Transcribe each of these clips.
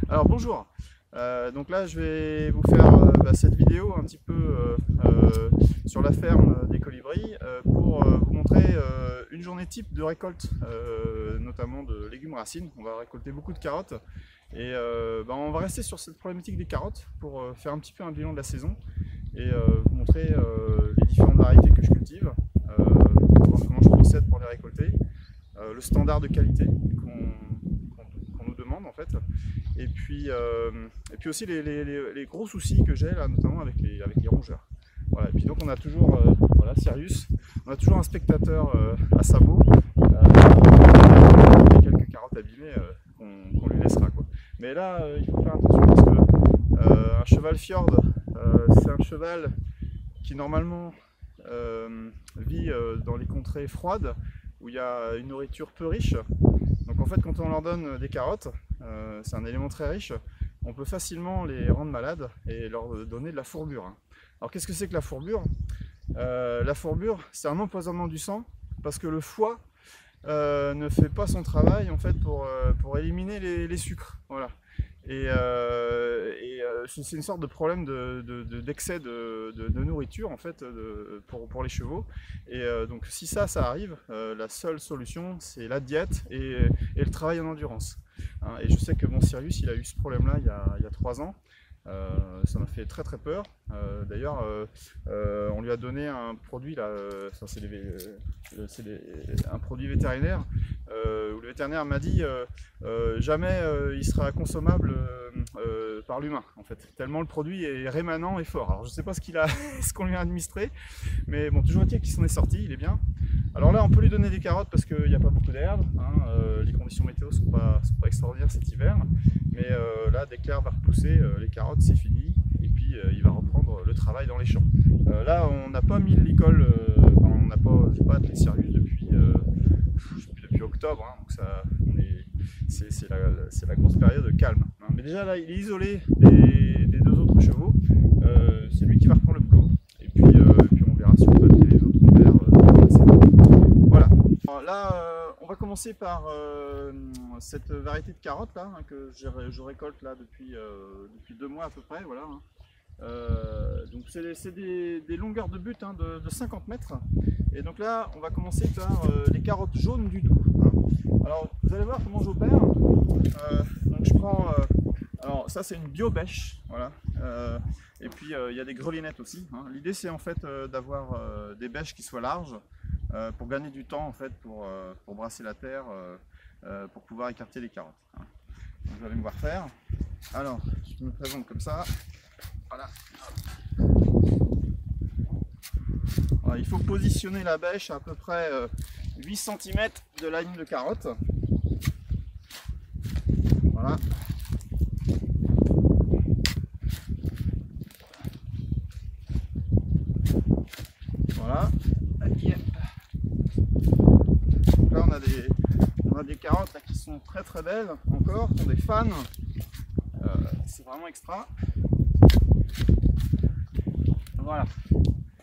Alors bonjour, donc là je vais vous faire cette vidéo un petit peu sur la ferme des colibris pour vous montrer une journée type de récolte, notamment de légumes racines. On va récolter beaucoup de carottes et on va rester sur cette problématique des carottes pour faire un petit peu un bilan de la saison et vous montrer les différentes variétés que je cultive, voir comment je procède pour les récolter, le standard de qualité qu'on nous demande en fait. Et puis aussi les gros soucis que j'ai là, notamment avec les rongeurs. Voilà. Et puis donc on a toujours voilà, Sirius, on a toujours un spectateur à sabot, quelques carottes abîmées qu'on lui laissera, quoi. Mais là il faut faire attention parce que un cheval fjord, c'est un cheval qui normalement vit dans les contrées froides où il y a une nourriture peu riche. Donc en fait quand on leur donne des carottes, c'est un élément très riche, on peut facilement les rendre malades et leur donner de la fourbure. Alors qu'est-ce que c'est que la fourbure? La fourbure, c'est un empoisonnement du sang parce que le foie ne fait pas son travail en fait pour éliminer les sucres. Voilà. Et c'est une sorte de problème d'excès de nourriture en fait pour les chevaux. Et donc si ça arrive, la seule solution c'est la diète et le travail en endurance. Et je sais que mon Sirius il a eu ce problème là il y a 3 ans. Ça m'a fait très peur. D'ailleurs, on lui a donné un produit là, un produit vétérinaire où le vétérinaire m'a dit jamais il sera consommable par l'humain en fait. Tellement le produit est rémanent et fort. Alors je sais pas ce qu'on lui a administré, mais bon, toujours est-il qu'il s'en est sorti, il est bien. Alors là, on peut lui donner des carottes parce qu'il n'y a pas beaucoup d'herbe. Les conditions météo sont pas extraordinaires cet hiver. Mais là, dès que l'herbe va repousser, les carottes, c'est fini. Et puis, il va reprendre le travail dans les champs. Là, on n'a pas mis le licol, j'ai pas attelé Sirius depuis octobre. Donc c'est la grosse période de calme. Mais déjà, là, il est isolé des 2 autres chevaux. C'est lui qui va reprendre le boulot. Et puis on verra si on peut atteler les autres vers voilà. Alors là, on va commencer par cette variété de carottes là que je récolte là depuis 2 mois à peu près. Voilà. Donc c'est des longueurs de butte de 50 mètres. Et donc là, on va commencer par les carottes jaunes du Doubs. Alors vous allez voir comment j'opère. Donc je prends. Alors ça c'est une bio-bêche, voilà. Et puis il y a des grelinettes aussi. L'idée c'est en fait d'avoir des bêches qui soient larges pour gagner du temps en fait pour brasser la terre, pour pouvoir écarter les carottes. Donc vous allez me voir faire. Alors je me présente comme ça. Voilà. Alors, il faut positionner la bêche à peu près 8 cm de la ligne de carotte. Voilà. Voilà. Donc là on a des carottes là, qui sont très belles encore, qui ont des fans. C'est vraiment extra. Voilà.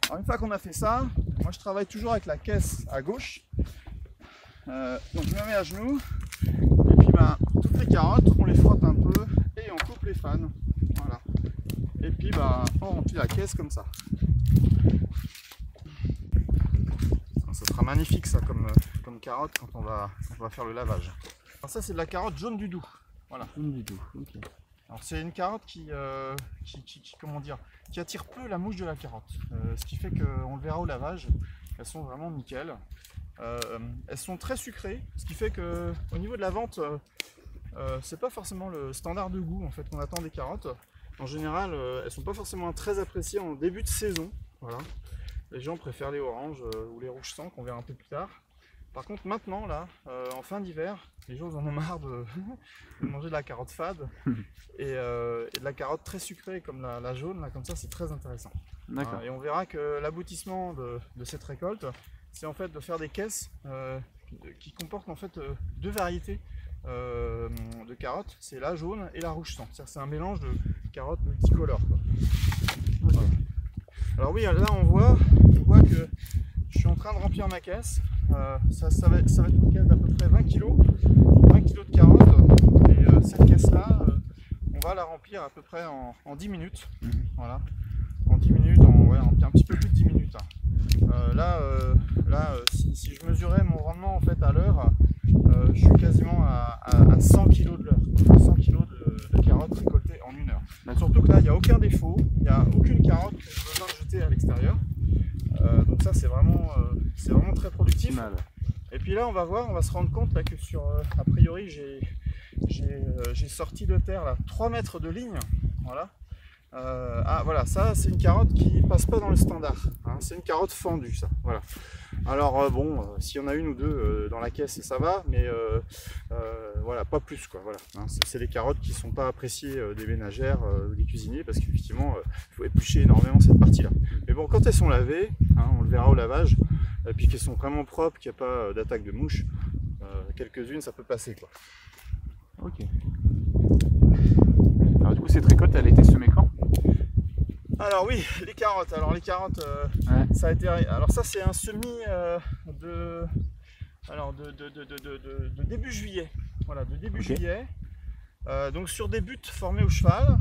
Alors une fois qu'on a fait ça, moi je travaille toujours avec la caisse à gauche. Donc je me mets à genoux et puis toutes les carottes on les frotte un peu et on coupe les fans. Voilà. Et puis on remplit la caisse comme ça. Ça sera magnifique ça comme carotte quand on va faire le lavage. Alors ça c'est de la carotte jaune du Doubs. Voilà. Jaune du Doubs. Okay. Alors c'est une carotte qui attire peu la mouche de la carotte. Ce qui fait qu'on le verra au lavage, elles sont vraiment nickel. Elles sont très sucrées, ce qui fait qu'au niveau de la vente, c'est pas forcément le standard de goût en fait qu'on attend des carottes. En général, elles sont pas forcément très appréciées en début de saison. Voilà. Les gens préfèrent les oranges ou les rouges sang qu'on verra un peu plus tard. Par contre maintenant là, en fin d'hiver, les gens en ont marre de manger de la carotte fade et de la carotte très sucrée comme la jaune, là, comme ça c'est très intéressant. Et on verra que l'aboutissement de cette récolte, c'est en fait de faire des caisses qui comportent en fait 2 variétés de carottes, c'est la jaune et la rouge sang. C'est un mélange de carottes multicolores. Voilà. Alors oui, là on voit que je suis en train de remplir ma caisse. Ça va être une caisse d'à peu près 20 kg de carottes. Et cette caisse là, va la remplir à peu près en 10 minutes. Voilà. En 10 minutes, un petit peu plus de 10 minutes. Si je mesurais mon rendement en fait à l'heure, je suis quasiment à 100 kg de l'heure. 100 kg de carottes récoltées en 1 heure. Surtout que là, il n'y a aucun défaut, il n'y a aucune carotte que j'ai besoin de jeter à l'extérieur. Donc ça, c'est vraiment très productif. Et puis là, on va se rendre compte là, que a priori, j'ai sorti de terre là, 3 mètres de ligne. Voilà. Voilà, ça c'est une carotte qui passe pas dans le standard, hein, c'est une carotte fendue ça, voilà. Alors s'il y en a une ou deux dans la caisse ça va, mais voilà, pas plus quoi, voilà. Hein, c'est des carottes qui sont pas appréciées des ménagères, des cuisiniers, parce qu'effectivement il faut éplucher énormément cette partie là. Mais bon, quand elles sont lavées, hein, on le verra au lavage, et puis qu'elles sont vraiment propres, qu'il n'y a pas d'attaque de mouches, quelques-unes ça peut passer quoi. Ok. Alors du coup cette récolte elle a été semée quand? Alors oui, les carottes. Alors les carottes, ça a été. Alors ça c'est un semis de début juillet. Voilà, de début juillet. Donc sur des buttes formées au cheval.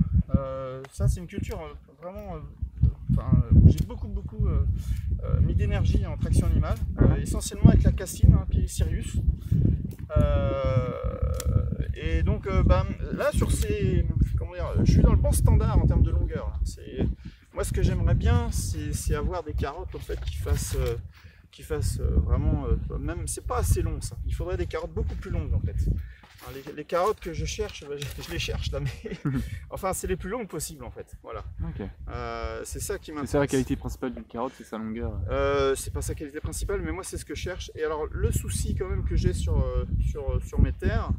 Ça c'est une culture vraiment. Où j'ai beaucoup mis d'énergie en traction animale, essentiellement avec la cassine, hein, puis Sirius. Et donc là sur ces, je suis dans le bon standard en termes de longueur. Moi ce que j'aimerais bien c'est avoir des carottes en fait qui fassent vraiment, même c'est pas assez long ça, il faudrait des carottes beaucoup plus longues en fait. Alors, les carottes que je cherche, je les cherche là, mais enfin c'est les plus longues possibles en fait, voilà. Okay. C'est ça qui m'intéresse. C'est ça la qualité principale d'une carotte, c'est sa longueur. C'est pas sa qualité principale, mais moi c'est ce que je cherche. Et alors le souci quand même que j'ai sur mes terres,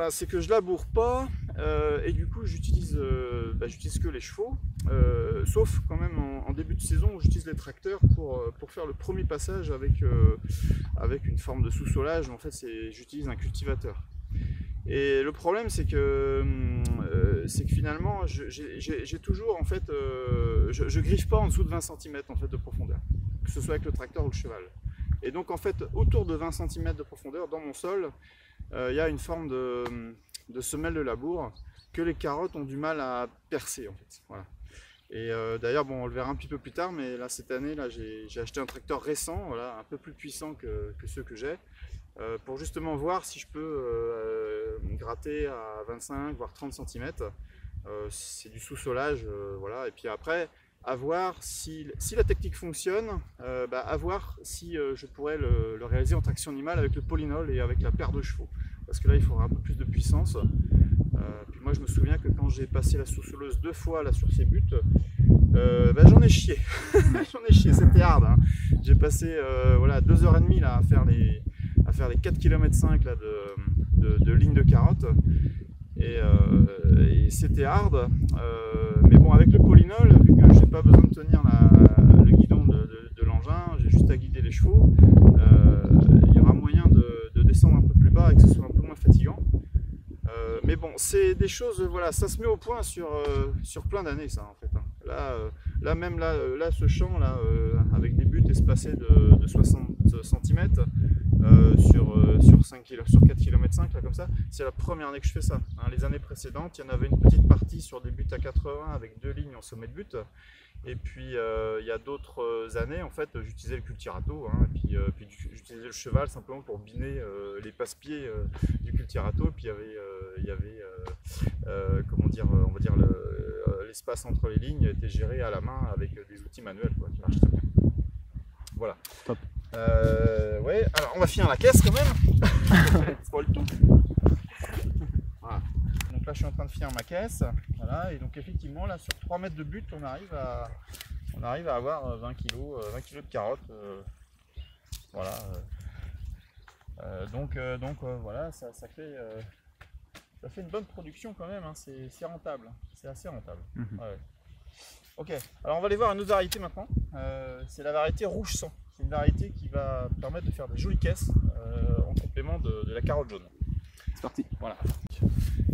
c'est que je laboure pas, et du coup j'utilise que les chevaux, sauf quand même en début de saison où j'utilise les tracteurs pour faire le premier passage avec une forme de sous-solage. En fait j'utilise un cultivateur. Et le problème c'est que finalement j'ai toujours en fait, je griffe pas en dessous de 20 cm en fait de profondeur, que ce soit avec le tracteur ou le cheval. Et donc en fait autour de 20 cm de profondeur dans mon sol, il y a une forme de semelle de labour que les carottes ont du mal à percer en fait. Voilà. Et d'ailleurs on le verra un petit peu plus tard, mais là cette année là j'ai acheté un tracteur récent, voilà, un peu plus puissant que ceux que j'ai, pour justement voir si je peux gratter à 25 voire 30 cm. C'est du sous-solage, voilà. Et puis après à voir si la technique fonctionne, à voir si je pourrais le réaliser en traction animale avec le polynol et avec la paire de chevaux, parce que là il faudra un peu plus de puissance. Puis moi je me souviens que quand j'ai passé la sous-soleuse 2 fois là sur ces buttes, j'en ai chié. J'en ai chié, c'était hard, hein. J'ai passé voilà, 2h30 là, à faire les 4,5 km là, de ligne de carottes, et c'était hard, mais bon, avec le polynol, vu que j'ai pas besoin de tenir le guidon de l'engin, j'ai juste à guider les chevaux, il y aura moyen de descendre un peu plus bas et que ce soit un peu moins fatigant. Mais bon, c'est des choses, voilà, ça se met au point sur plein d'années ça en fait, hein. Là, ce champ là, avec des buttes espacées de 60 cm sur 4 km là comme ça, c'est la première année que je fais ça, hein. Les années précédentes, il y en avait une petite partie sur des buttes à 80 avec 2 lignes en sommet de butte. Et puis il y a d'autres années en fait j'utilisais le cultirato, hein, et puis j'utilisais le cheval simplement pour biner les passe-pieds du cultirato. Et puis il y avait comment dire, on va dire l'espace entre les lignes était géré à la main avec des outils manuels quoi, qui marchent très bien. Voilà. Top. Ouais, alors on va finir la caisse quand même. C'est pas le tout. Voilà. Donc là je suis en train de finir ma caisse, voilà, et donc effectivement là sur 3 mètres de but on arrive à avoir 20 kg de carottes, voilà, donc voilà, ça fait une bonne production quand même, hein. C'est rentable, c'est assez rentable. Ouais. Ok, alors on va aller voir une autre variété maintenant, c'est la variété rouge sang. C'est une variété qui va permettre de faire de jolies caisses en complément de la carotte jaune. C'est parti. Voilà.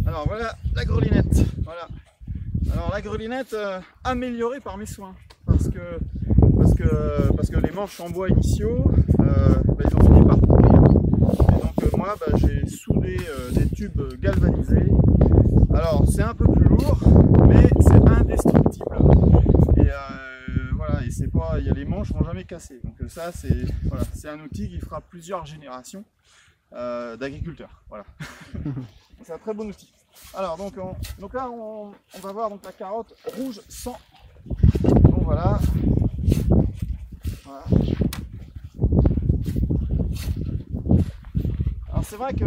Alors voilà la grelinette. Voilà. Alors la grelinette améliorée par mes soins, parce que les manches en bois initiaux, ils ont fini par pourrir. Et donc moi, j'ai soudé des tubes galvanisés. Alors c'est un peu plus lourd, mais c'est indestructible. Et voilà, et c'est pas, les manches vont jamais casser. Donc ça, c'est voilà, un outil qui fera plusieurs générations d'agriculteurs. Voilà. C'est un très bon outil. Alors donc là, on va voir donc la carotte rouge sang. Donc voilà. Voilà. Alors c'est vrai que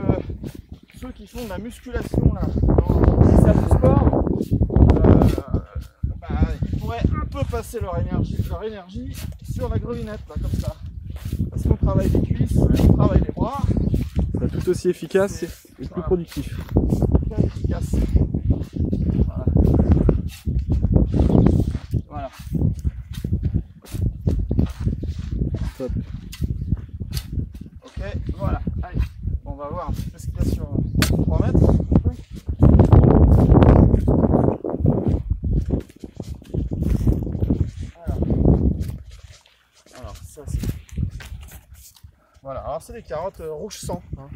ceux qui font de la musculation là, dans les salles de sport, ils pourraient un peu passer leur énergie sur la grelinette là, comme ça. Parce qu'on travaille les cuisses, on travaille les bras. C'est tout aussi efficace et plus productif. Très efficace. Voilà. Voilà. Top. Ok, voilà. Allez, on va voir un petit peu ce qu'il y a sur 3 mètres. Alors ça c'est... Voilà, alors c'est des carottes rouge sang. Hein.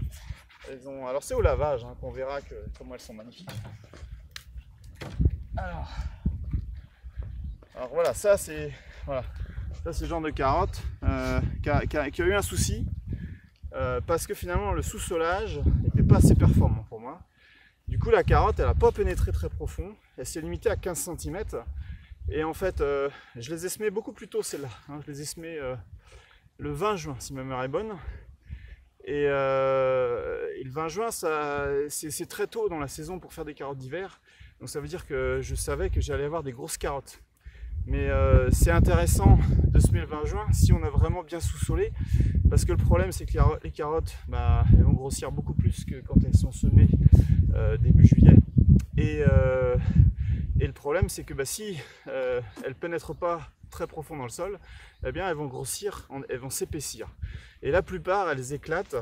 Alors c'est au lavage hein, qu'on verra comment elles sont magnifiques. Alors voilà, ça c'est le genre de carotte qui a eu un souci parce que finalement le sous-solage n'était pas assez performant pour moi. Du coup la carotte elle n'a pas pénétré très profond, elle s'est limitée à 15 cm et en fait je les ai semées beaucoup plus tôt celles-là. Hein. Je les ai semées le 20 juin si ma mémoire est bonne. Et le 20 juin, c'est très tôt dans la saison pour faire des carottes d'hiver. Donc ça veut dire que je savais que j'allais avoir des grosses carottes. Mais c'est intéressant de semer le 20 juin si on a vraiment bien sous-solé. Parce que le problème, c'est que les carottes, elles vont grossir beaucoup plus que quand elles sont semées début juillet. Et le problème, c'est que si elles ne pénètrent pas très profond dans le sol, eh bien elles vont grossir, elles vont s'épaissir. Et la plupart, elles éclatent.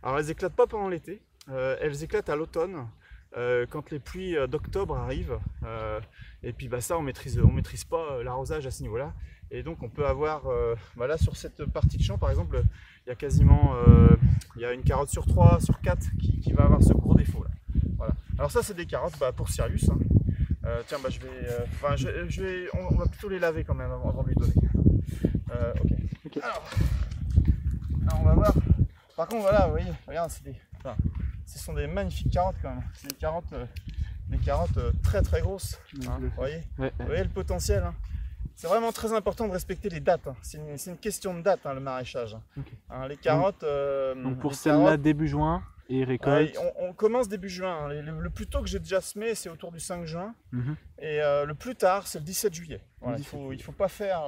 Alors elles éclatent pas pendant l'été, elles éclatent à l'automne, quand les pluies d'octobre arrivent. Et puis ça, on maîtrise pas l'arrosage à ce niveau-là. Et donc on peut avoir, là sur cette partie de champ par exemple, il y a quasiment une carotte sur 3, sur 4 qui va avoir ce gros défaut là. Voilà. Alors ça c'est des carottes pour Sirius. Hein. Tiens, on va plutôt les laver quand même avant de lui donner. Ok. Alors, on va voir. Par contre, voilà, vous voyez, regarde, ce sont des magnifiques carottes quand même. C'est des carottes très très grosses. Hein, vous voyez, Ouais. vous voyez le potentiel. Hein. C'est vraiment très important de respecter les dates. Hein. C'est une question de date, hein, le maraîchage. Okay. Hein, les carottes. Donc pour celle-là, début juin. Et récolte. On commence début juin. Hein. Le plus tôt que j'ai déjà semé, c'est autour du 5 juin. Et le plus tard, c'est le 17 juillet. Voilà, il faut pas faire,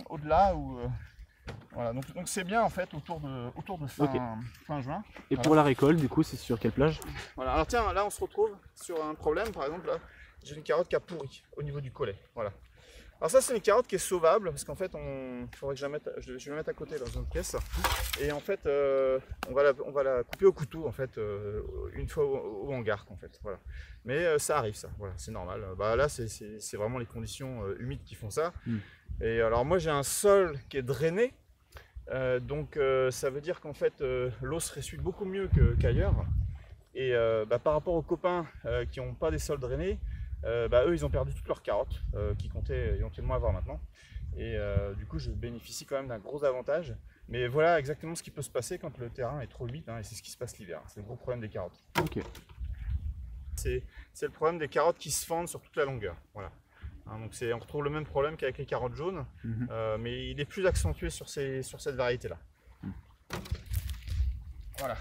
au-delà. Voilà, donc c'est bien en fait autour de fin juin. Et pour la récolte, du coup, c'est sur quelle plage? Voilà. Alors tiens, là on se retrouve sur un problème. Par exemple, là, j'ai une carotte qui a pourri au niveau du collet. Voilà. Alors ça c'est une carotte qui est sauvable parce qu'en fait il faudrait que je vais la mettre à côté dans une pièce et en fait on va la couper au couteau en fait une fois au hangar en fait. Voilà. Mais ça arrive ça, voilà, c'est normal. Là c'est vraiment les conditions humides qui font ça. Et alors moi j'ai un sol qui est drainé donc ça veut dire qu'en fait l'eau se ressuie beaucoup mieux qu'ailleurs et par rapport aux copains qui n'ont pas des sols drainés, eux ils ont perdu toutes leurs carottes qu'ils comptaient éventuellement avoir maintenant et du coup je bénéficie quand même d'un gros avantage, mais voilà exactement ce qui peut se passer quand le terrain est trop humide, hein, et c'est ce qui se passe l'hiver, c'est le gros problème des carottes. Okay. C'est le problème des carottes qui se fendent sur toute la longueur, voilà. Hein, donc on retrouve le même problème qu'avec les carottes jaunes, mais il est plus accentué sur cette variété là. Voilà.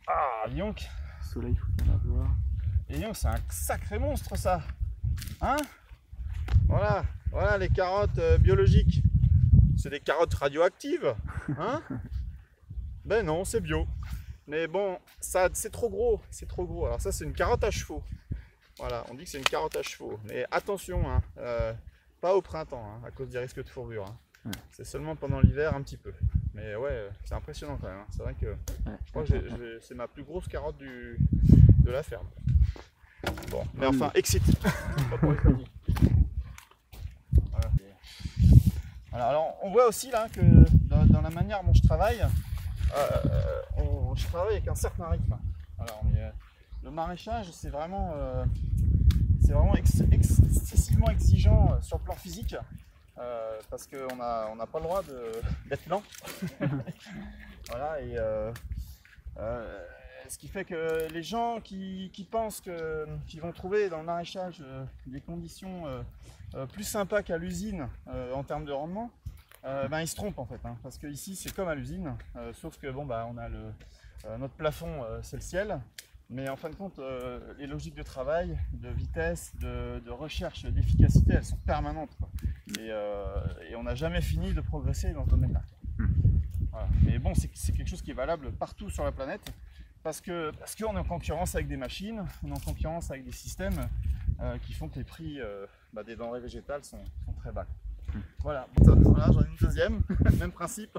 Ah, Lyon, Soleil, il faut en avoir. Lyon, c'est un sacré monstre ça. Hein? Voilà les carottes biologiques. C'est des carottes radioactives. Hein? Ben non, c'est bio. Mais bon, ça c'est trop gros, c'est trop gros. Alors ça c'est une carotte à chevaux. Voilà, on dit que c'est une carotte à chevaux. Mais attention, hein, pas au printemps, hein, à cause des risques de fourrure. Hein. Ouais. C'est seulement pendant l'hiver un petit peu. Mais ouais, c'est impressionnant quand même. Hein. C'est vrai que je crois que c'est ma plus grosse carotte de la ferme. Bon. Bon, mais enfin, excité. Pas pour les familles. Voilà. Alors, on voit aussi là que dans la manière dont je travaille, je travaille avec un certain rythme. Alors, le maraîchage, c'est vraiment excessivement exigeant sur le plan physique, parce qu'on n'a pas le droit d'être lent. Voilà, et ce qui fait que les gens qui pensent qu'ils vont trouver dans le maraîchage des conditions plus sympas qu'à l'usine en termes de rendement, ils se trompent en fait, hein, parce que ici c'est comme à l'usine, sauf que bon, on a notre plafond, c'est le ciel, mais en fin de compte les logiques de travail, de vitesse, de recherche, d'efficacité, elles sont permanentes, quoi. Et on n'a jamais fini de progresser dans ce domaine-là. Voilà. Mais bon, c'est quelque chose qui est valable partout sur la planète, parce qu'on est en concurrence avec des machines, on est en concurrence avec des systèmes qui font que les prix des denrées végétales sont très bas. Voilà, j'en ai une deuxième, même principe,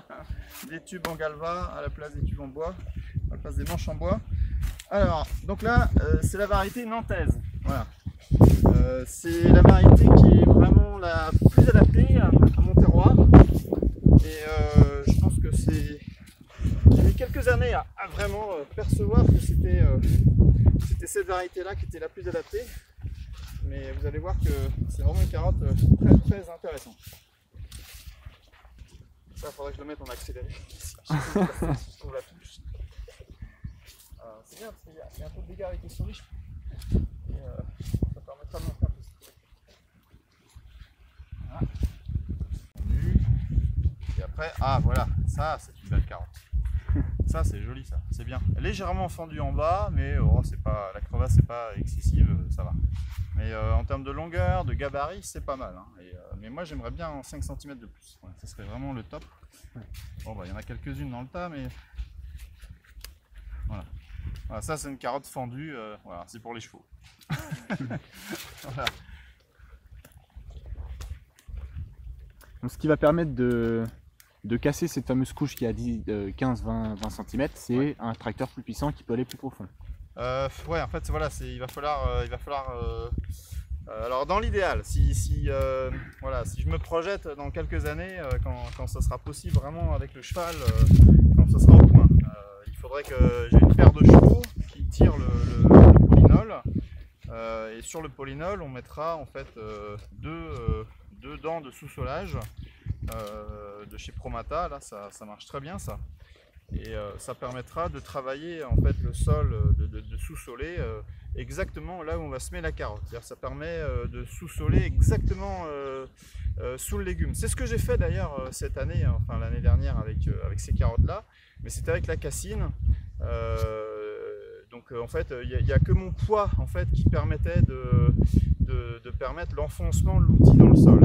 des tubes en galva à la place des tubes en bois, à la place des manches en bois. Alors, donc là, c'est la variété nantaise. Voilà. C'est la variété qui est vraiment la plus adaptée à mon terroir. Et je pense que j'ai mis quelques années à vraiment percevoir que c'était cette variété-là qui était la plus adaptée. Mais vous allez voir que c'est vraiment une carotte très très intéressante. Ça, il faudrait que je le mette en accéléré. Je trouve la touche. C'est bien parce qu'il y a un peu de dégâts avec les souris. Et ça permettra de monter un peu. Voilà. Et après, voilà, ça c'est une belle carotte. Ça c'est joli, ça, c'est bien. Légèrement fendu en bas, mais la crevasse c'est pas excessive, ça va. Mais en termes de longueur, de gabarit, c'est pas mal, hein. Mais moi j'aimerais bien 5 cm de plus. Ouais, ça serait vraiment le top. Bon, il y en a quelques-unes dans le tas, mais voilà. Voilà, ça c'est une carotte fendue, voilà, c'est pour les chevaux. Voilà. Donc, ce qui va permettre de casser cette fameuse couche qui a 15-20 cm, c'est un tracteur plus puissant qui peut aller plus profond. Ouais, en fait, voilà, il va falloir alors dans l'idéal, si je me projette dans quelques années, quand ça sera possible vraiment avec le cheval, quand ça sera au point, il faudrait que j'ai une paire de chevaux qui tire le polynol, et sur le polynol, on mettra en fait deux dents de sous-solage de chez Promata. Là, ça marche très bien, ça. Et ça permettra de travailler en fait le sol, de sous-soler exactement là où on va semer la carotte. C'est-à-dire ça permet de sous-soler exactement sous le légume. C'est ce que j'ai fait d'ailleurs cette année, enfin l'année dernière avec ces carottes-là, mais c'était avec la cassine. Donc en fait, il n'y a que mon poids en fait qui permettait de permettre l'enfoncement de l'outil dans le sol.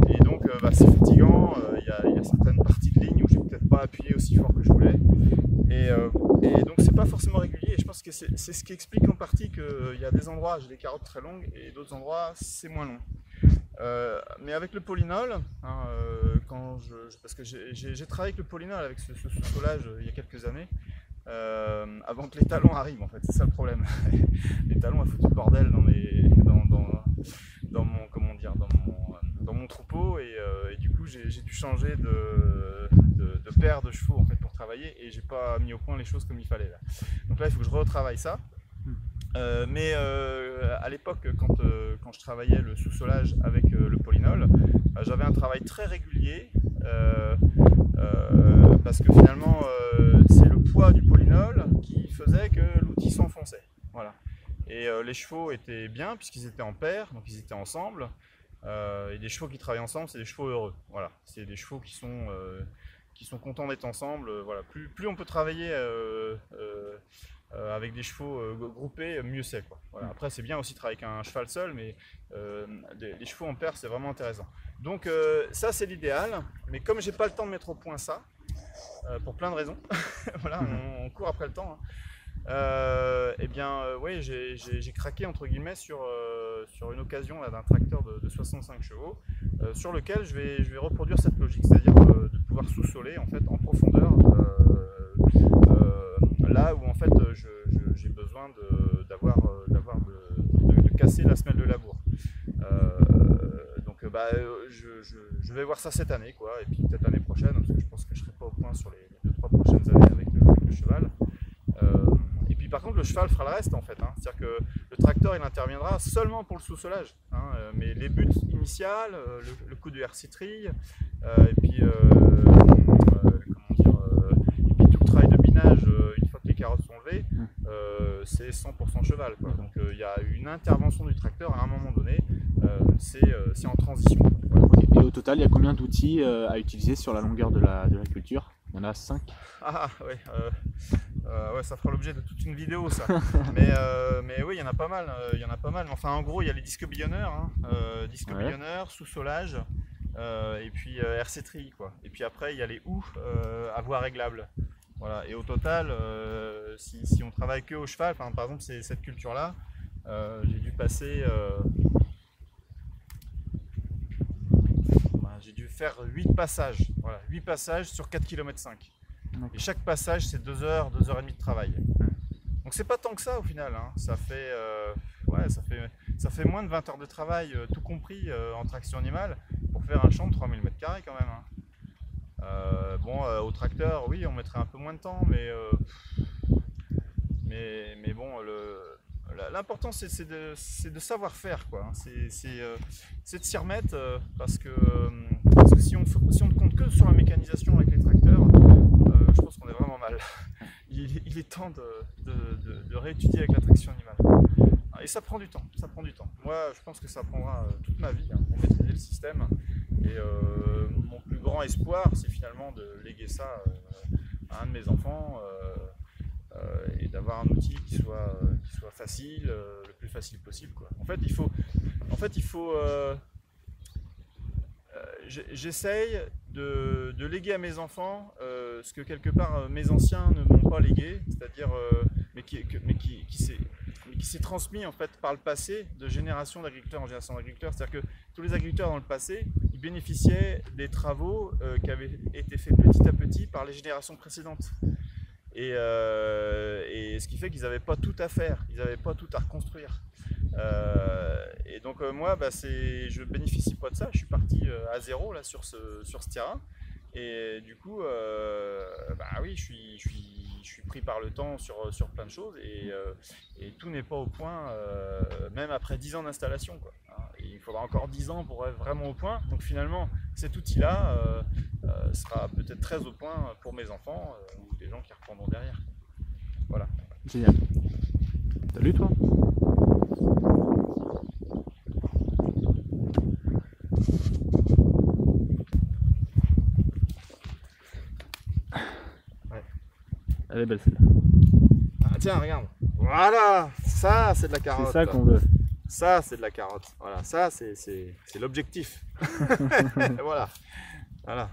Et donc c'est fatigant, il y a certaines parties de ligne où j'ai peut-être pas appuyé aussi fort que je voulais. Et donc c'est pas forcément régulier. Et je pense que c'est ce qui explique en partie qu'il y a des endroits j'ai des carottes très longues et d'autres endroits c'est moins long. Mais avec le polynol, hein, parce que j'ai travaillé avec le polynol avec ce sous-solage il y a quelques années. Avant que les talons arrivent en fait, c'est ça le problème. Les talons ont foutu le bordel dans mon troupeau et du coup j'ai dû changer de paire de chevaux en fait pour travailler et j'ai pas mis au point les choses comme il fallait là. Donc là il faut que je retravaille ça. Mais à l'époque quand je travaillais le sous-solage avec le polynol, j'avais un travail très régulier parce que finalement c'est le poids du polynol qui faisait que l'outil s'enfonçait. Voilà. Et les chevaux étaient bien puisqu'ils étaient en paire, donc ils étaient ensemble. Et des chevaux qui travaillent ensemble, c'est des chevaux heureux. Voilà. C'est des chevaux qui sont contents d'être ensemble. Voilà. Plus on peut travailler avec des chevaux groupés, mieux c'est, quoi. Voilà. Après c'est bien aussi de travailler avec un cheval seul, mais les chevaux en paire c'est vraiment intéressant. Donc ça c'est l'idéal, mais comme j'ai pas le temps de mettre au point ça, pour plein de raisons, voilà, on court après le temps, hein. Oui, j'ai craqué entre guillemets sur une occasion d'un tracteur de 65 chevaux sur lequel je vais reproduire cette logique, c'est-à-dire de pouvoir sous-soler en fait en profondeur là où en fait j'ai besoin de casser la semelle de labour. Donc je vais voir ça cette année, quoi, et puis peut-être l'année prochaine, parce que je pense que je ne serai pas au point sur les 2-3 prochaines années avec le cheval. Et puis par contre le cheval fera le reste en fait, hein. C'est-à-dire que le tracteur il interviendra seulement pour le sous-solage, hein, mais les buts initiales, le coup de herciterie, et puis et puis tout le travail de binage une fois que les carottes sont levées, c'est 100% cheval, quoi. Donc il y a une intervention du tracteur à un moment donné, c'est en transition. Voilà. Et au total, il y a combien d'outils à utiliser sur la longueur de la culture? Il y en a 5. Ah ouais, ouais, ça fera l'objet de toute une vidéo ça. mais oui, il y en a pas mal. Il y en a pas mal. Enfin, en gros, il y a les disques billonneurs, hein, billonneurs, sous-solage, et puis hercéterie, quoi. Et puis après, il y a les houes à voie réglable. Voilà. Et au total, si on travaille que au cheval, par exemple, c'est cette culture-là, j'ai dû passer. J'ai dû faire 8 passages, voilà, 8 passages sur 4,5 km. Et chaque passage, c'est 2 heures, 2 heures et demie de travail. Donc c'est pas tant que ça au final, hein. Ça fait moins de 20 heures de travail, tout compris en traction animale, pour faire un champ de 3000 m² quand même, hein. Bon, au tracteur, oui, on mettrait un peu moins de temps, mais bon, l'important c'est de savoir faire, quoi, hein. C'est de s'y remettre, parce que si on ne compte que sur la mécanisation avec les tracteurs, je pense qu'on est vraiment mal. Il est temps de réétudier avec la traction animale. Et ça prend du temps, ça prend du temps. Moi, je pense que ça prendra toute ma vie, hein, pour maîtriser le système. Et mon plus grand espoir, c'est finalement de léguer ça à un de mes enfants, et d'avoir un outil qui soit facile, le plus facile possible, quoi. En fait, il faut j'essaye de léguer à mes enfants ce que quelque part mes anciens ne m'ont pas légué, c'est-à-dire mais qui s'est transmis en fait par le passé de génération d'agriculteurs en génération d'agriculteurs. C'est-à-dire que tous les agriculteurs dans le passé, ils bénéficiaient des travaux qui avaient été faits petit à petit par les générations précédentes. Et ce qui fait qu'ils n'avaient pas tout à faire, ils n'avaient pas tout à reconstruire. Et donc moi, je bénéficie pas de ça. Je suis parti à zéro là sur ce terrain. Et du coup, oui, je suis pris par le temps sur plein de choses, et tout n'est pas au point, même après 10 ans d'installation, quoi. Et il faudra encore 10 ans pour être vraiment au point. Donc finalement, cet outil-là sera peut-être très au point pour mes enfants ou des gens qui reprendront derrière. Voilà. Génial. T'as lu, toi? Ouais. Elle est belle celle-là. Ah, tiens, regarde. Voilà, ça c'est de la carotte. C'est ça qu'on veut. Ça c'est de la carotte. Voilà, ça c'est l'objectif. Voilà. Voilà.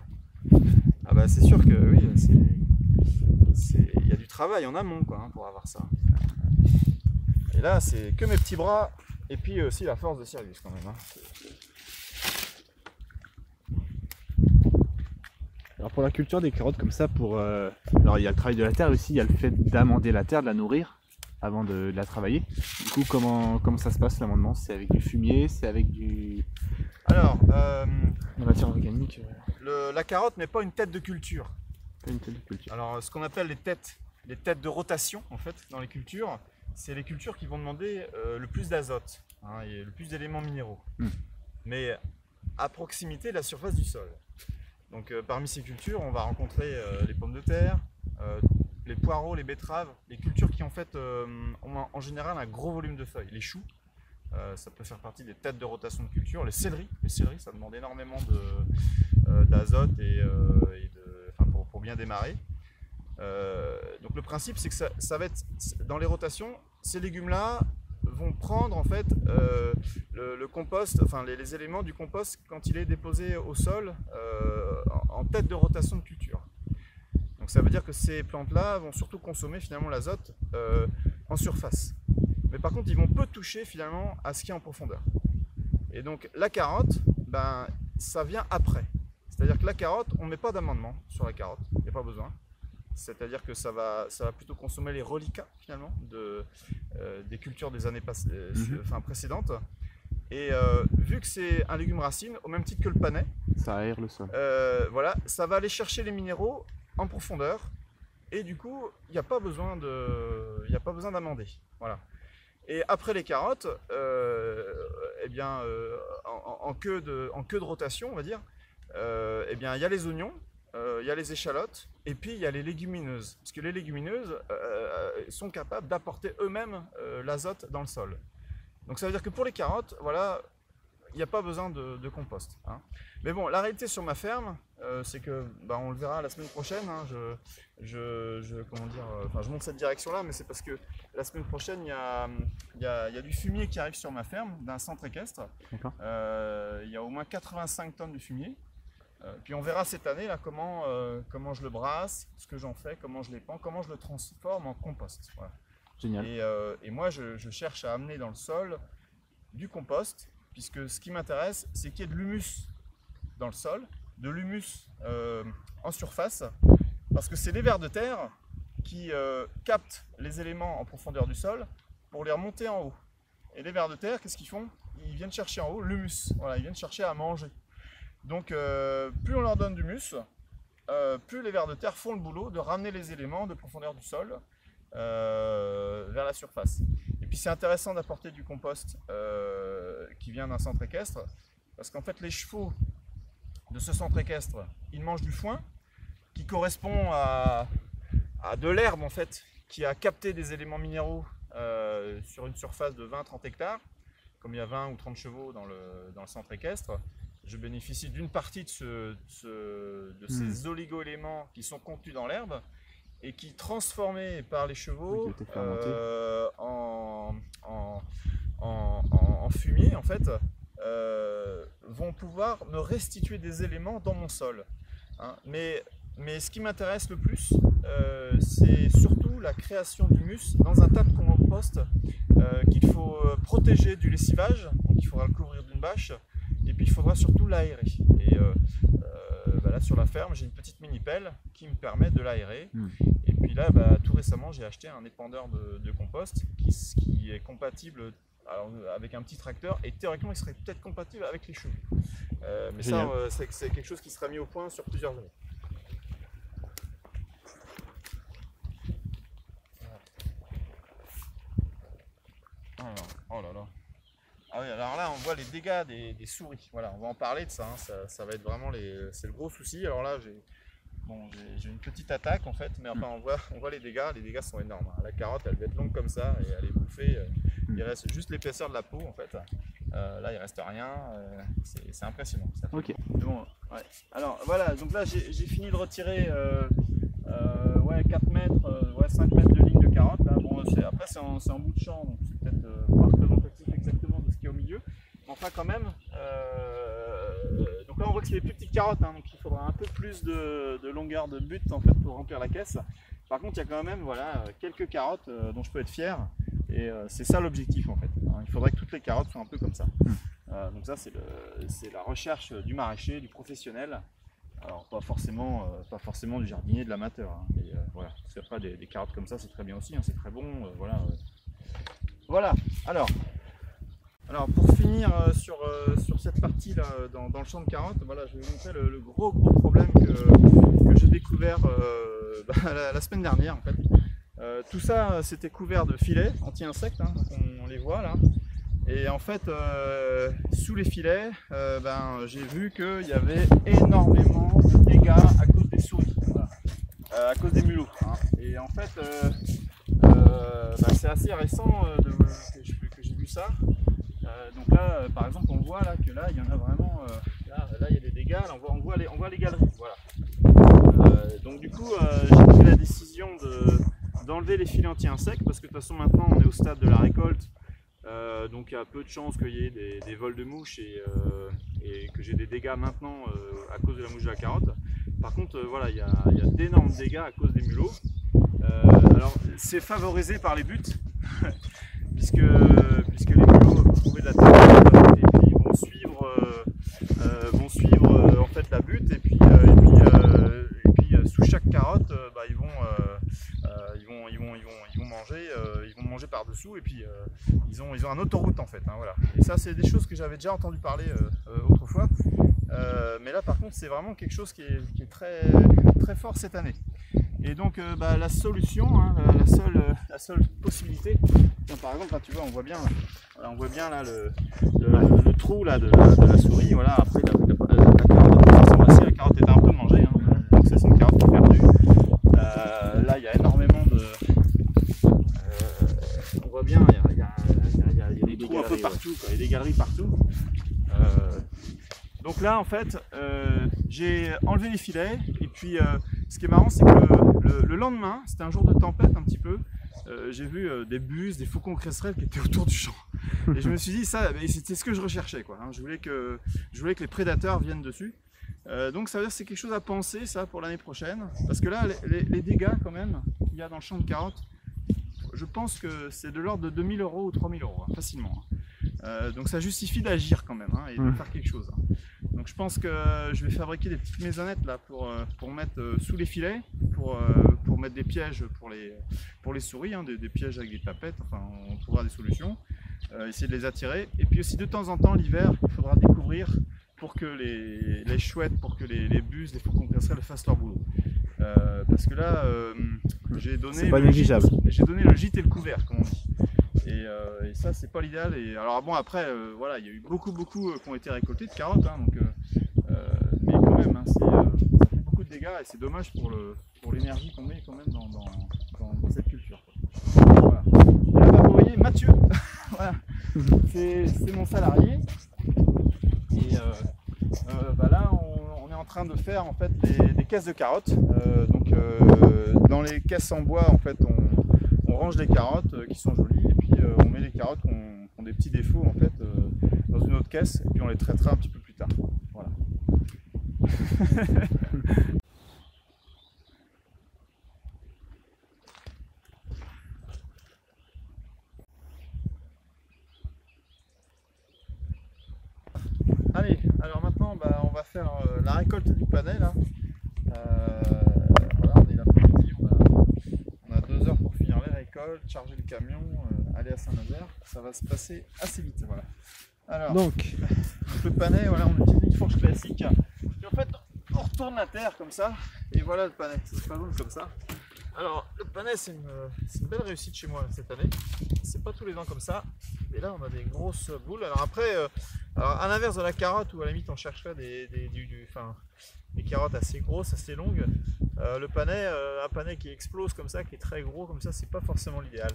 Ah bah c'est sûr que oui, il y a du travail en amont, quoi, hein, pour avoir ça. Et là c'est que mes petits bras et puis aussi la force de Sirius quand même, hein. Alors pour la culture des carottes comme ça, alors il y a le travail de la terre aussi, il y a le fait d'amender la terre, de la nourrir avant de la travailler. Du coup, comment ça se passe l'amendement? C'est avec du fumier, c'est avec du... Alors, la matière organique. La carotte n'est pas une tête de culture. Pas une tête de culture. Alors ce qu'on appelle les têtes de rotation en fait dans les cultures, c'est les cultures qui vont demander le plus d'azote, hein, et le plus d'éléments minéraux, mais à proximité de la surface du sol. Donc parmi ces cultures, on va rencontrer les pommes de terre, les poireaux, les betteraves, les cultures qui en fait ont en général un gros volume de feuilles. Les choux, ça peut faire partie des têtes de rotation de culture. Les céleris, ça demande énormément d'azote pour bien démarrer. Donc le principe, c'est que ça va être dans les rotations, ces légumes-là vont prendre en fait le compost, enfin les éléments du compost quand il est déposé au sol en tête de rotation de culture. Donc ça veut dire que ces plantes-là vont surtout consommer finalement l'azote en surface. Mais par contre, ils vont peu toucher finalement à ce qui est en profondeur. Et donc la carotte, ça vient après. C'est-à-dire que la carotte, on ne met pas d'amendement sur la carotte, il n'y a pas besoin. c'est-à-dire que ça va plutôt consommer les reliquats finalement des cultures des années précédentes. Et vu que c'est un légume racine, au même titre que le panais, ça aère le sol. Voilà, ça va aller chercher les minéraux en profondeur. Et du coup, il n'y a pas besoin d'amender. Voilà. Et après les carottes, eh bien, en queue de rotation, on va dire, eh bien, il y a les oignons, il y a les échalotes, et puis il y a les légumineuses. Parce que les légumineuses sont capables d'apporter eux-mêmes l'azote dans le sol. Donc ça veut dire que pour les carottes, voilà, il n'y a pas besoin de compost. Hein. Mais bon, la réalité sur ma ferme, c'est que, bah, on le verra la semaine prochaine, hein, je monte cette direction-là, mais c'est parce que la semaine prochaine, il y a du fumier qui arrive sur ma ferme, d'un centre équestre. Il y a au moins 85 tonnes de fumier. Puis on verra cette année là, comment je le brasse, ce que j'en fais, comment je l'épand, comment je le transforme en compost. Voilà. Génial. Et moi, je cherche à amener dans le sol du compost, puisque ce qui m'intéresse, c'est qu'il y ait de l'humus dans le sol, de l'humus en surface, parce que c'est les vers de terre qui captent les éléments en profondeur du sol pour les remonter en haut. Et les vers de terre, qu'est-ce qu'ils font? Ils viennent chercher en haut l'humus, voilà, ils viennent chercher à manger. Donc plus on leur donne d'humus, plus les vers de terre font le boulot de ramener les éléments de profondeur du sol vers la surface. Et puis c'est intéressant d'apporter du compost qui vient d'un centre équestre, parce qu'en fait les chevaux de ce centre équestre, ils mangent du foin qui correspond à de l'herbe en fait, qui a capté des éléments minéraux sur une surface de 20-30 hectares. Comme il y a 20 ou 30 chevaux dans le centre équestre, je bénéficie d'une partie de ces oligo-éléments qui sont contenus dans l'herbe et qui, transformés par les chevaux en fumier, en fait, vont pouvoir me restituer des éléments dans mon sol. Hein. Mais ce qui m'intéresse le plus, c'est surtout la création d'humus dans un tas de compost qu'il faut protéger du lessivage, donc il faudra le couvrir d'une bâche, et puis il faudra surtout l'aérer. Et bah là sur la ferme, j'ai une petite mini-pelle qui me permet de l'aérer. Et puis là, bah, tout récemment, j'ai acheté un épandeur de compost qui est compatible avec un petit tracteur, et théoriquement il serait peut-être compatible avec les chevaux. Mais génial. Ça, c'est quelque chose qui sera mis au point sur plusieurs années. Oh là là. Ah oui, alors là on voit les dégâts des souris. Voilà, on va en parler de ça. Hein. Ça va être vraiment c'est le gros souci. Alors là j'ai une petite attaque en fait, mais enfin on voit les dégâts. Les dégâts sont énormes. Hein. La carotte elle va être longue comme ça et elle est bouffée. Il reste juste l'épaisseur de la peau en fait. Là il reste rien. C'est impressionnant. Ok. Bon, ouais. Alors voilà, donc là j'ai fini de retirer 4 mètres, 5 mètres de ligne de carotte. Là. Bon, après c'est en bout de champ, donc c'est peut-être pas représentatif exactement de ce qu'il y a au milieu. Mais enfin quand même, donc là on voit que c'est les plus petites carottes, hein, donc il faudra un peu plus de longueur de butte en fait pour remplir la caisse. Par contre il y a quand même quelques carottes dont je peux être fier, et c'est ça l'objectif en fait. Hein, il faudrait que toutes les carottes soient un peu comme ça. Donc ça c'est la recherche du maraîcher, du professionnel. Alors pas forcément du jardinier, de l'amateur. Hein. Voilà. Parce qu'après des carottes comme ça c'est très bien aussi, hein, c'est très bon. Voilà. Alors pour finir sur cette partie là dans le champ de carottes, voilà, je vais vous montrer le gros problème que j'ai découvert la semaine dernière en fait. Tout ça c'était couvert de filets anti-insectes, hein, on les voit là. Et en fait, sous les filets, j'ai vu qu'il y avait énormément de dégâts à cause des souris, voilà. À cause des mulots. Hein. Et en fait, c'est assez récent que j'ai vu ça. Donc là, par exemple, on voit là que là, il y en a vraiment. Là, il y a des dégâts. Là, on voit les galeries. Voilà. Donc du coup, j'ai pris la décision d'enlever les filets anti-insectes, parce que de toute façon, maintenant, on est au stade de la récolte. Donc il y a peu de chances qu'il y ait des vols de mouches et que j'ai des dégâts maintenant à cause de la mouche de la carotte. Par contre, voilà, il y a d'énormes dégâts à cause des mulots. Alors c'est favorisé par les buttes, puisque les mulots vont trouver de la terre et puis vont suivre en fait la butte, et puis sous chaque carotte, ils vont manger par-dessous et puis ils ont une autoroute en fait. Hein, voilà. Et ça, c'est des choses que j'avais déjà entendu parler autrefois. Mais là, par contre, c'est vraiment quelque chose qui est très, très fort cette année. Et donc, la solution, hein, la seule possibilité, par exemple, là, tu vois, on voit bien là, le trou là, de la souris. Voilà, après, la carotte était un peu mangée. Hein, donc, ça, c'est une carotte qui est perdue. Là, il y a énormément de. On voit bien, il y a des trous un peu partout, quoi, il y a des galeries partout. Donc là, en fait, j'ai enlevé les filets. Et puis, ce qui est marrant, c'est que le lendemain, c'était un jour de tempête un petit peu. J'ai vu des buses, des faucons cresserelles qui étaient autour du champ. Et je me suis dit, ça, c'était ce que je recherchais, quoi. Hein. Je voulais que les prédateurs viennent dessus. Donc ça veut dire que c'est quelque chose à penser, ça, pour l'année prochaine. Parce que là, les dégâts, quand même, qu'il y a dans le champ de carottes, je pense que c'est de l'ordre de 2000 € ou 3000 €, hein, facilement. Donc ça justifie d'agir quand même, hein, et de faire quelque chose. Hein. Donc je pense que je vais fabriquer des petites maisonnettes là pour mettre sous les filets, pour mettre des pièges pour les souris, hein, des pièges avec des tapettes, enfin on trouvera des solutions, essayer de les attirer. Et puis aussi de temps en temps l'hiver, il faudra découvrir pour que les chouettes, pour que les buses, les faucons cresserelles fassent leur boulot. Parce que là, j'ai donné le gîte et le couvert, comme on dit. Et ça, c'est pas l'idéal. Et alors bon, après, voilà, il y a eu beaucoup qui ont été récoltés de carottes, hein, donc, mais quand même, hein, ça fait beaucoup de dégâts et c'est dommage pour l'énergie qu'on met quand même dans cette culture. Quoi. Voilà. Et là, vous voyez, Mathieu, voilà, c'est mon salarié. Et là, on est en train de faire en fait des caisses de carottes. Donc, dans les caisses en bois, en fait, on range les carottes qui sont jolies. On met les carottes qui ont des petits défauts en fait dans une autre caisse et puis on les traitera un petit peu plus tard. Voilà. Allez, alors maintenant on va faire la récolte du panais là. Voilà, on est l'après-midi, on a 2 heures pour finir les récoltes, charger le camion, aller à Saint-Nazaire. Ça va se passer assez vite. Voilà. Alors, donc le panais, voilà, on utilise une fourche classique. Et en fait, on retourne la terre comme ça, et voilà le panais. Ça se présente comme ça. Alors, le panais, c'est une belle réussite chez moi cette année. C'est pas tous les ans comme ça. Et là, on a des grosses boules. Alors après, à l'inverse de la carotte, où à la limite on chercherait des carottes assez grosses, assez longues, le panais, un panais qui explose comme ça, qui est très gros comme ça, c'est pas forcément l'idéal.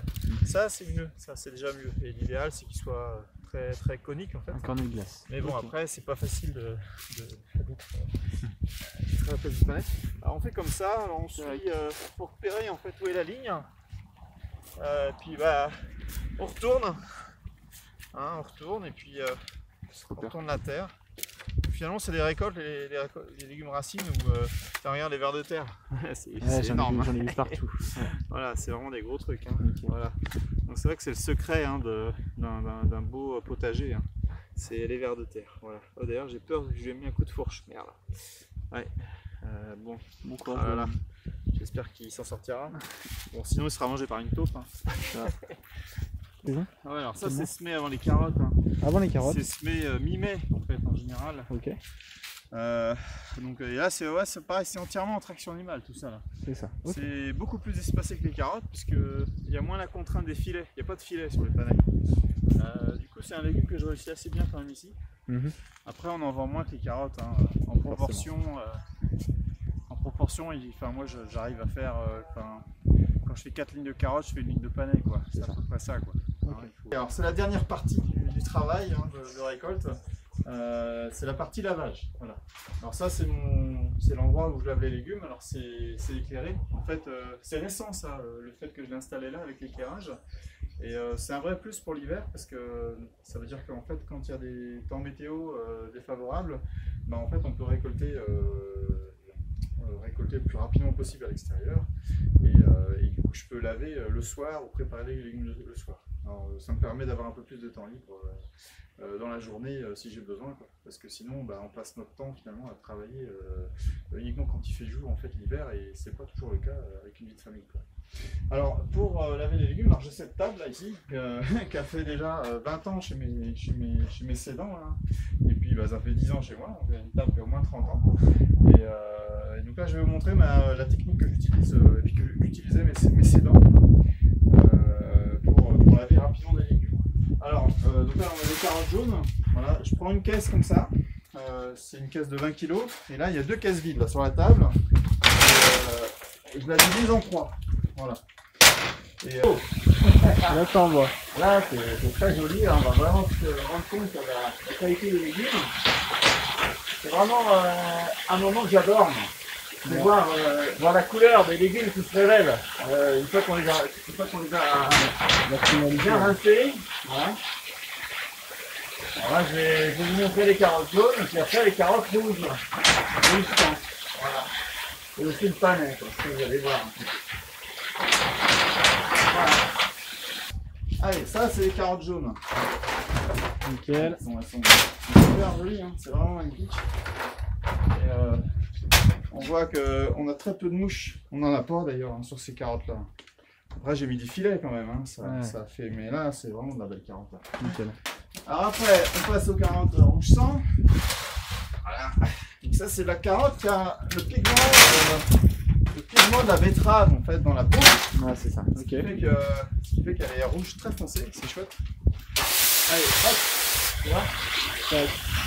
Ça, c'est mieux. Ça, c'est déjà mieux. Et l'idéal, c'est qu'il soit très, très conique en fait. Un cornet de glace. Mais bon, après, c'est pas facile de du panais. Alors on fait comme ça. Alors on suit pour repérer en fait où est la ligne. Puis on retourne. Hein, on retourne et puis on retourne la terre. Et finalement, c'est des récoltes, les légumes racines où regarde les vers de terre. c'est énorme. J'en ai vu partout. Voilà, c'est vraiment des gros trucs. Hein. Okay. Voilà. Donc c'est vrai que c'est le secret, hein, d'un beau potager. Hein. C'est les vers de terre. Voilà. Oh, d'ailleurs, j'ai peur que je lui ai mis un coup de fourche. Merde. Ouais. Bon courage. Voilà. J'espère qu'il s'en sortira. Bon, sinon il sera mangé par une taupe. Hein. Ah ouais, alors ça c'est semé avant les carottes. Hein. Avant les carottes. C'est semé mi-mai en fait en général. Ok. Donc et là c'est pareil, c'est entièrement en traction animale tout ça là. C'est ça. Okay. C'est beaucoup plus espacé que les carottes puisque il y a moins la contrainte des filets. Il n'y a pas de filet sur les panais. Du coup c'est un légume que je réussis assez bien quand même ici. Après on en vend moins que les carottes, hein, en proportion. Moi j'arrive à faire quand je fais 4 lignes de carottes, je fais une ligne de panais quoi. C'est à peu près ça quoi. Okay. Alors c'est la dernière partie du travail, hein, de récolte. C'est la partie lavage. Voilà. Alors ça c'est l'endroit où je lave les légumes. Alors c'est éclairé. En fait c'est récent ça, le fait que je l'ai installé là avec l'éclairage. Et c'est un vrai plus pour l'hiver parce que ça veut dire qu'en fait quand il y a des temps météo défavorables, en fait on peut récolter le plus rapidement possible à l'extérieur et du coup je peux laver le soir ou préparer les légumes le soir. Alors, ça me permet d'avoir un peu plus de temps libre dans la journée si j'ai besoin, quoi. Parce que sinon on passe notre temps finalement à travailler uniquement quand il fait jour en fait l'hiver, et c'est pas toujours le cas avec une vie de famille, quoi. Alors pour laver les légumes, j'ai cette table là ici qui a fait déjà 20 ans chez mes cédants, hein. Et puis ça fait 10 ans chez moi, donc une table qui a au moins 30 ans. Et donc là je vais vous montrer la technique que j'utilise et puis que j'utilisais mes cédants pour laver rapidement des légumes. Alors donc là on a des carottes jaunes, voilà, je prends une caisse comme ça, c'est une caisse de 20 kg, et là il y a deux caisses vides là, sur la table, et je la divise en 3. Voilà. Et, Là, t'en vois. Là, c'est très joli, on va vraiment se rendre compte de la qualité des légumes. C'est vraiment un moment que j'adore, de voir la couleur des légumes qui se révèlent une fois qu'on les a bien rincés. Voilà. Alors là, je vais vous montrer les carottes jaunes, et puis après les carottes rouges. Voilà. Et aussi le panais, quoi, ce que vous allez voir un petit peu. Voilà. allez, ça c'est les carottes jaunes. Nickel. Elles sont super jolies, hein. C'est vraiment magnifique. Et on voit qu'on a très peu de mouches. On n'en a pas d'ailleurs, hein, sur ces carottes là. Après j'ai mis des filets quand même, hein. Ça fait, mais là c'est vraiment de la belle carotte là. Nickel. Alors après on passe aux carottes rouge sang. Voilà. Donc ça c'est la carotte qui a le pigment de la betterave en fait dans la peau. Ouais, c'est ça. Ce qui fait qu'elle est rouge très foncée, c'est chouette. Allez, hop, tu vois.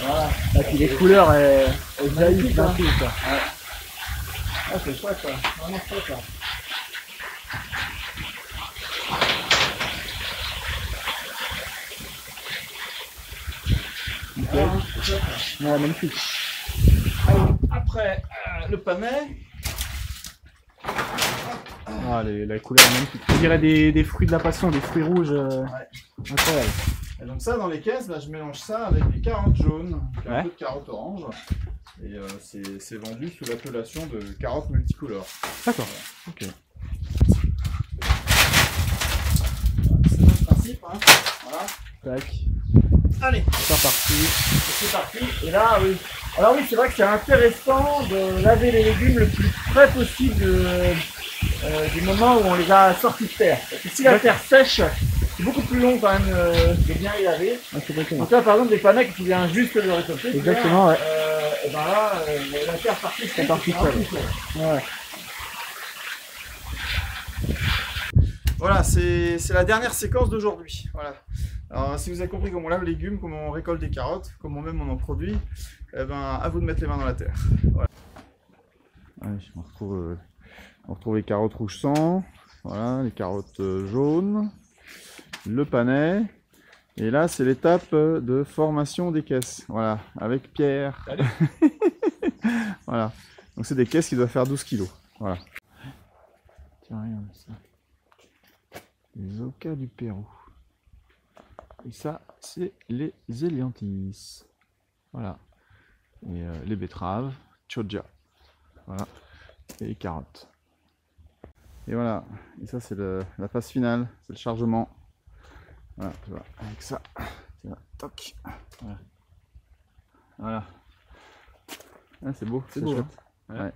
Voilà. Et puis les couleurs, elles jaillissent d'un coup, quoi. Ah, c'est chouette, ça. Vraiment chouette, ça. Nickel. Ouais, magnifique. Alors, après, le panais. Ah, la couleur est magnifique. On dirait des fruits de la passion, des fruits rouges. Incroyable. Et donc ça, dans les caisses, là, je mélange ça avec des carottes jaunes, un Ouais. peu de carottes oranges. Et c'est vendu sous l'appellation de carottes multicolores. D'accord. Ok. C'est le principe, hein. Voilà. Tac. Allez, C'est reparti. C'est parti. Et là, oui. Alors oui, c'est vrai que c'est intéressant de laver les légumes le plus près possible du moment où on les a sortis de terre. Parce que si la terre sèche, c'est beaucoup plus long quand même de bien les laver. Ah, c'est exactement. Donc là, par exemple, des panais que tu viens juste de récolter. Exactement, ouais. Et ben là, la terre partie, C'est parti seul. Ouais. voilà, c'est la dernière séquence d'aujourd'hui. Voilà. Alors, si vous avez compris comment on lave les légumes, comment on récolte des carottes, comment même on en produit, eh ben, à vous de mettre les mains dans la terre. Voilà. Allez, on retrouve les carottes rouge sang, voilà, les carottes jaunes, le panais, et là c'est l'étape de formation des caisses, voilà, avec Pierre. Voilà, donc c'est des caisses qui doivent faire 12 kg. Voilà. Tiens, regarde ça. Les Oca du Pérou. Et ça, c'est les Elianthis. Voilà. Et les betteraves, Choja. Voilà. Et les carottes. Et voilà. Et ça, c'est la phase finale. C'est le chargement. Voilà. Tu vois, avec ça. C'est là. Toc. Voilà. Voilà. Ah, c'est beau. C'est beau. Chouette. Hein. Ouais.